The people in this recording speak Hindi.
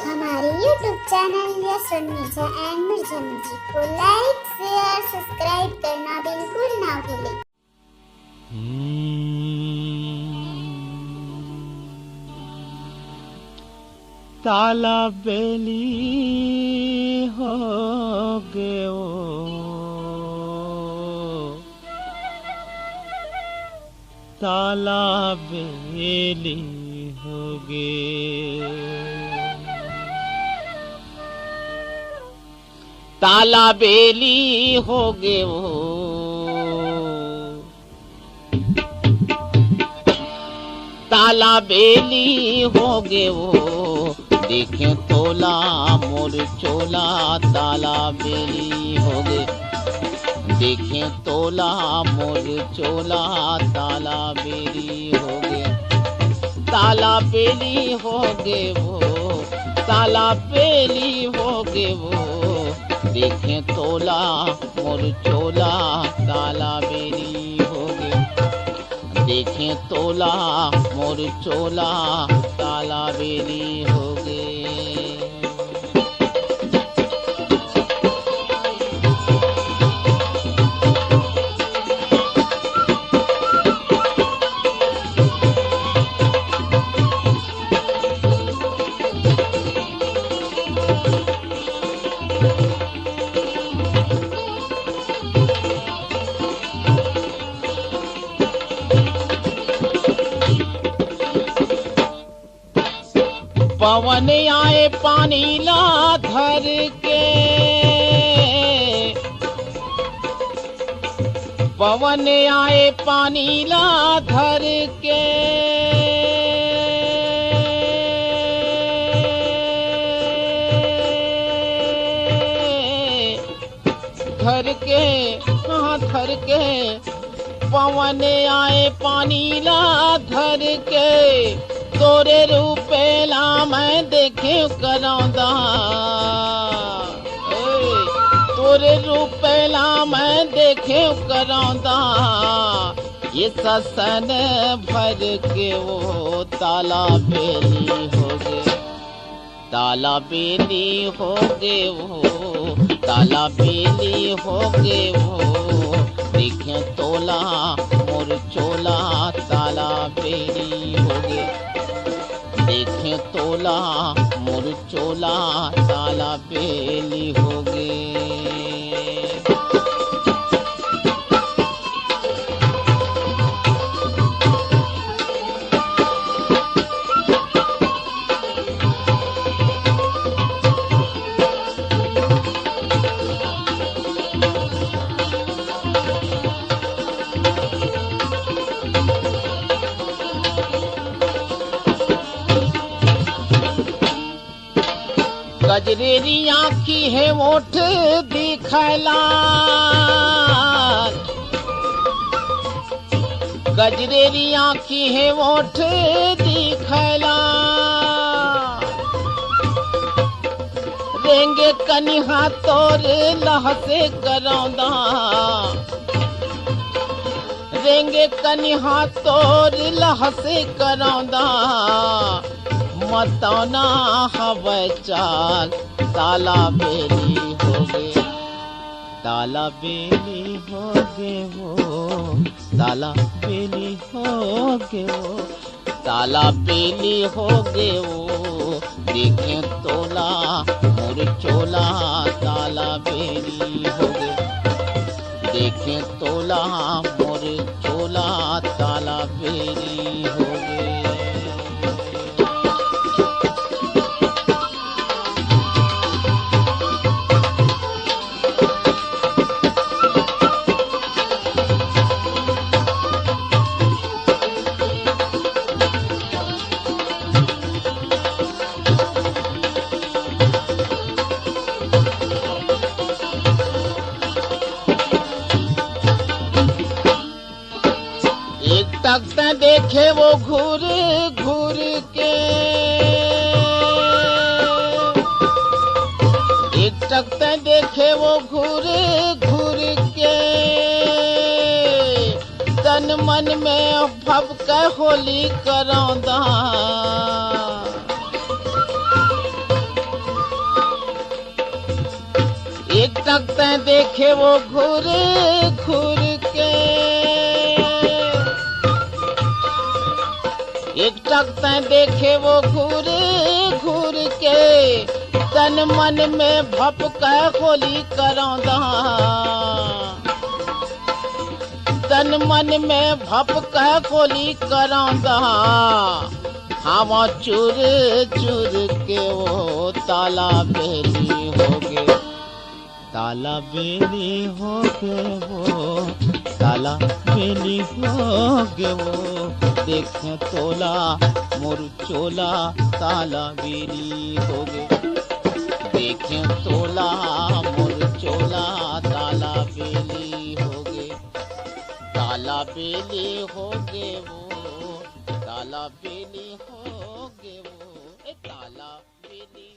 हमारे YouTube channel yes Mirza and Mirza music को लाइक शेयर सब्सक्राइब करना बिल्कुल ना भूलें। ताला बेली हो गयो, ताला बेली हो गे, ताला बेली हो गयो, ताला बेली हो गयो। देखे तोला मोर चोला, ताला बेली हो गे। देखे तोला मोर चोला, ताला बेली हो गे। ताला बेली हो गे वो, ताला बेली हो गे वो। देखे तोला मोर चोला, ताला बेली हो गे। देखे तोला मोर चोला, ताला बेली हो गे। पवन आए पानी ला धर के, पवन आए पानी ला धर के। धर के हाँ धर के, पवन आए पानी ला धर के। तोरे रूपेला मैं देखे करौंदा, तोरे रूपेला मैं देखे करौंदा। ये ससन भर के वो ताला बेली हो गे, ताला बेली हो गे वो, ताला बेली हो गे वो। देखे तोला मोर चोला, ताला बेली हो गे। देखे तोला मोर चोला, ताला बेली हो गे। गजरेरी आँखी है ओठ दिखला, गजरेरी आँखी है ओठ दिखला। रेंगे कनिहा तोर लहसे करौंदा, रेंगे कनिहा तोर लहसे करौंदा। मतौना हवै चाल, ताला बेली हो गे, ताला बेली हो गे वो, ताला बेली हो गे वो, ताला बेली हो गे वो। देखे तोला मोर चोला, ताला बेली हो गे। देखे तोला मोर चोला, ताला बेली हो गे। तक देखे वो घूर घूर के, एक टक देखे वो घूर घूर के। तन मन में भबके होली करौंदा, टकते देखे वो घूर घूर के, एक टकते देखे वो घूर घूर के, तन मन में भपका खोली करौंदा, तन मन में भपका खोली करौंदा, हवा चूर चूर के वो ताला बेली हो गे, ताला बेली हो गे वो, ताला बेली हो गे वो, देखे तोला मोर चोला ताला बेली हो गे, देखे तोला मोर चोला ताला बेली हो गे, ताला बेली हो गे वो, ताला बेली हो गे वो, ताला बेली